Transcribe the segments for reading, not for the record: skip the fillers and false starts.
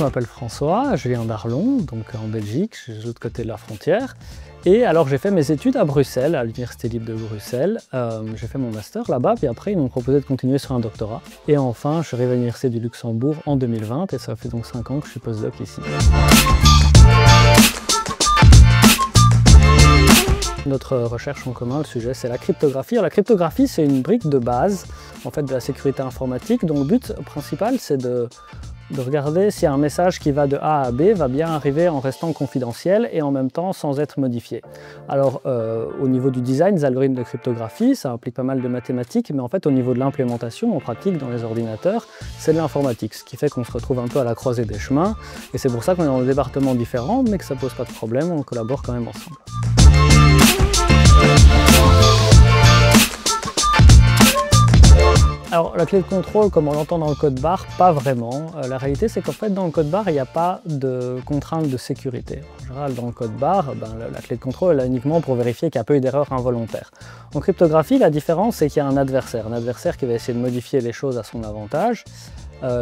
je m'appelle François, je viens d'Arlon, donc en Belgique, je suis de l'autre côté de la frontière. Et alors j'ai fait mes études à Bruxelles, à l'Université libre de Bruxelles. J'ai fait mon master là-bas, puis après ils m'ont proposé de continuer sur un doctorat. Et enfin, je suis arrivé à l'Université du Luxembourg en 2020, et ça fait donc 5 ans que je suis postdoc ici. Notre recherche en commun, le sujet, c'est la cryptographie. Alors, la cryptographie, c'est une brique de base en fait, de la sécurité informatique, dont le but principal, c'est de regarder si un message qui va de A à B va bien arriver en restant confidentiel et en même temps sans être modifié. Alors, au niveau du design des algorithmes de cryptographie, ça implique pas mal de mathématiques, mais en fait, au niveau de l'implémentation, en pratique, dans les ordinateurs, c'est de l'informatique, ce qui fait qu'on se retrouve un peu à la croisée des chemins, et c'est pour ça qu'on est dans des départements différents, mais que ça pose pas de problème, on collabore quand même ensemble. Alors la clé de contrôle, comme on l'entend dans le code barre, pas vraiment. La réalité c'est qu'en fait dans le code barre il n'y a pas de contrainte de sécurité. En général dans le code barre, la clé de contrôle est là uniquement pour vérifier qu'il n'y a pas eu d'erreur involontaire. En cryptographie la différence c'est qu'il y a un adversaire qui va essayer de modifier les choses à son avantage.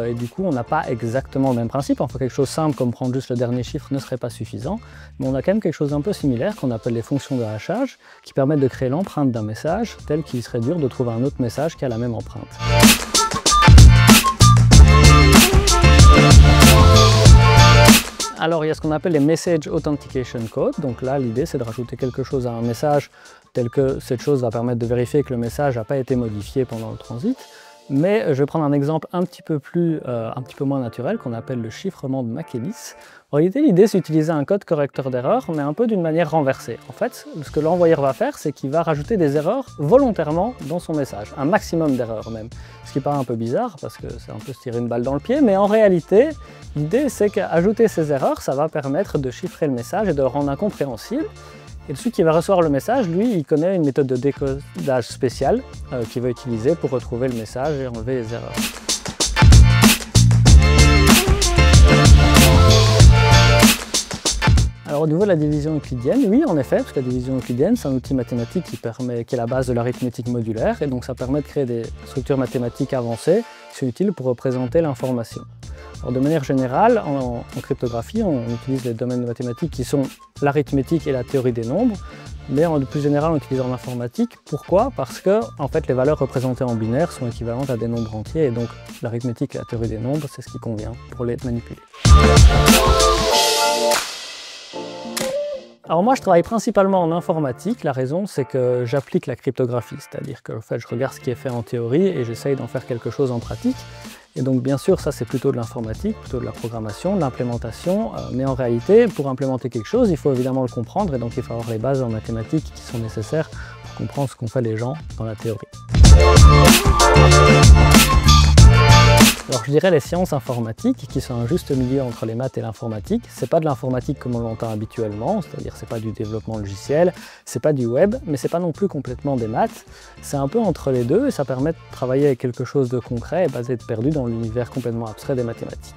Et du coup on n'a pas exactement le même principe, enfin quelque chose simple comme prendre juste le dernier chiffre ne serait pas suffisant, mais on a quand même quelque chose d'un peu similaire qu'on appelle les fonctions de hachage qui permettent de créer l'empreinte d'un message tel qu'il serait dur de trouver un autre message qui a la même empreinte. Alors il y a ce qu'on appelle les Message Authentication Code, donc là l'idée c'est de rajouter quelque chose à un message tel que cette chose va permettre de vérifier que le message n'a pas été modifié pendant le transit. Mais je vais prendre un exemple un petit peu moins naturel qu'on appelle le chiffrement de McElis. En réalité, l'idée c'est d'utiliser un code correcteur d'erreurs, mais un peu d'une manière renversée. En fait, ce que l'envoyeur va faire, c'est qu'il va rajouter des erreurs volontairement dans son message, un maximum d'erreurs même. Ce qui paraît un peu bizarre, parce que c'est un peu se tirer une balle dans le pied, mais en réalité, l'idée c'est qu'ajouter ces erreurs, ça va permettre de chiffrer le message et de le rendre incompréhensible. Et celui qui va recevoir le message, lui, il connaît une méthode de décodage spéciale qu'il va utiliser pour retrouver le message et enlever les erreurs. Alors au niveau de la division euclidienne, oui en effet, parce que la division euclidienne c'est un outil mathématique qui est la base de l'arithmétique modulaire et donc ça permet de créer des structures mathématiques avancées qui sont utiles pour représenter l'information. Alors de manière générale, en cryptographie, on utilise les domaines de mathématiques qui sont l'arithmétique et la théorie des nombres, mais de plus général on utilise en informatique. Pourquoi? Parce que en fait, les valeurs représentées en binaire sont équivalentes à des nombres entiers et donc l'arithmétique et la théorie des nombres, c'est ce qui convient pour les manipuler. Alors moi je travaille principalement en informatique, la raison c'est que j'applique la cryptographie, c'est-à-dire que en fait, je regarde ce qui est fait en théorie et j'essaye d'en faire quelque chose en pratique. Et donc bien sûr ça c'est plutôt de l'informatique, plutôt de la programmation, de l'implémentation, mais en réalité pour implémenter quelque chose il faut évidemment le comprendre et donc il faut avoir les bases en mathématiques qui sont nécessaires pour comprendre ce qu'ont fait les gens dans la théorie. Alors je dirais les sciences informatiques qui sont un juste milieu entre les maths et l'informatique. C'est pas de l'informatique comme on l'entend habituellement, c'est-à-dire c'est pas du développement logiciel, c'est pas du web, mais c'est pas non plus complètement des maths. C'est un peu entre les deux et ça permet de travailler avec quelque chose de concret et pas d'être perdu dans l'univers complètement abstrait des mathématiques.